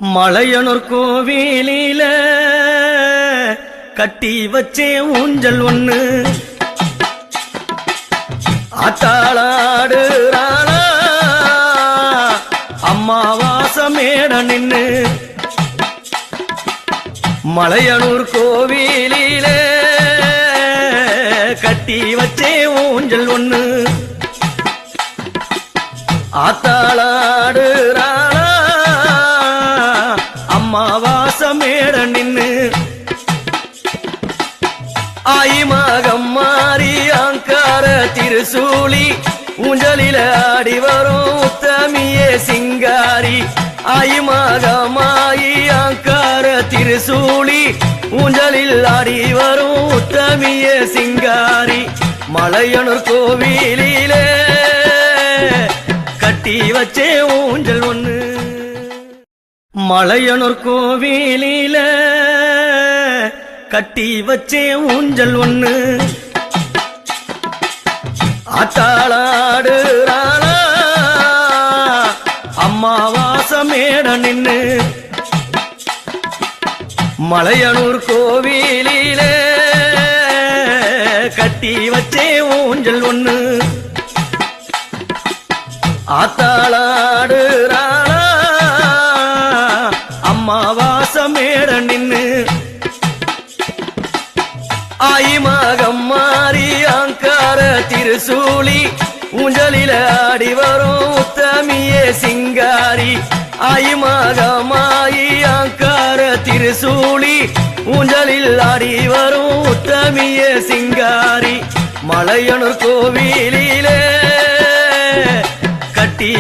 மலையனூர் கோவிலில கட்டி வச்சே ஊஞ்சல் ஒண்ணு ஆத்தாளாடுறாளா அம்மாவாசமேட நின்னு. மலையனூர் கோவிலில கட்டி வச்சே ஊஞ்சல் ஒண்ணு ஆத்தாளாடுறாளா அம்மாவாசமேட நின்னு. ஆயிமகம் மாறி அங்கார திருசூலி ஊஞ்சலில ஆடி வரும் உத்தமியே சிங்காரி. ஆயிமகமாயி அங்கார திருசூலி ஊஞ்சலில் ஆடி வரும் உத்தமியே சிங்காரி. மலையனூர் கோவிலிலே கட்டி வச்சே ஊஞ்சல் ஒண்ணு. மலையனூர் கோவிலில கட்டி வச்சே ஊஞ்சல் ஒண்ணு ஆத்தாளாடுறாளா அம்மாவாசமேட நின்னு. மலையனூர் கோவிலில கட்டி வச்சே ஊஞ்சல் ஒண்ணு ஆத்தாளாடுறாளா அம்மாவாசமேட நின்னு. ஆயிமகம் மாறி அங்கார திருசூலி ஊஞ்சலில ஆடி வரும் உத்தமியே சிங்காரி. ஆயிமகமாயி அங்கார திருசூலி ஊஞ்சலில் ஆடி வரும் உத்தமியே சிங்காரி. மலையனூர் கோவிலிலே கட்டி